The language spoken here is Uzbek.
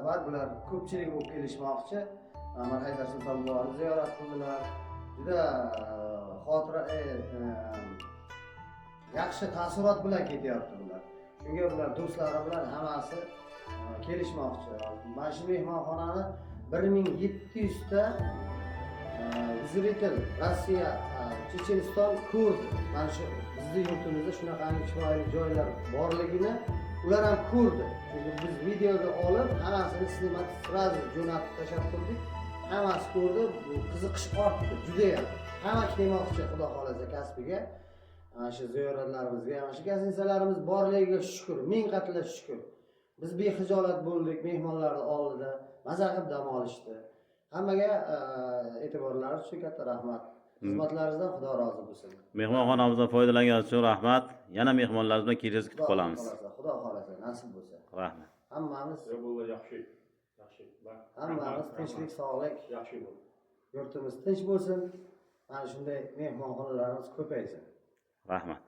safar bular ko'pchilik bo'lib kelishmoqchi. Haydar Sulton boboni ziyorat qildilar. Juda xotira yaxshi taassurot bilan ketyapti bular. Shunga bular do'stlari bilan hammasi kelishmoqchi. Mana shu mehmonxonani 1700 ta zritel Rossiya, Checheniston, Kurd, mana shu bizning yurtimizda shunaqangi chiroyli joylar borligini ular ham ko'rdi. Chunki biz videoga olib, hammasini snimat sразу jo'natib tashlab turdik. Hammasi ko'rdi, bu qiziqish ortdi juda ham. Hamma kelmoqchi, xudo xolasa kasbiga. Mana shu ziyoratlarimizga, mana shu gостиницаlarimiz borligiga shukr, ming qatla shukr. Biz bexijolat bo'ldik mehmonlarning oldida, maza qilib dam olishdi. Hammaga e'tiborlaringiz uchun katta rahmat. Xizmatlaringizdan Xudo rozi bo'lsin. Mehmonxonamizdan foydalanganingiz uchun rahmat. Yana mehmonlarimiz bilan kelishib kutib qolamiz. Xudo xolasa, nasib bo'lsa. Rahmat. Hammamiz yaxshi. Hammamiz tinchlik, sog'lik, Yaxshi bo'l. yurtimiz tinch bo'lsin. Mana shunday mehmonxonalarimiz ko'paysin. Rahmat.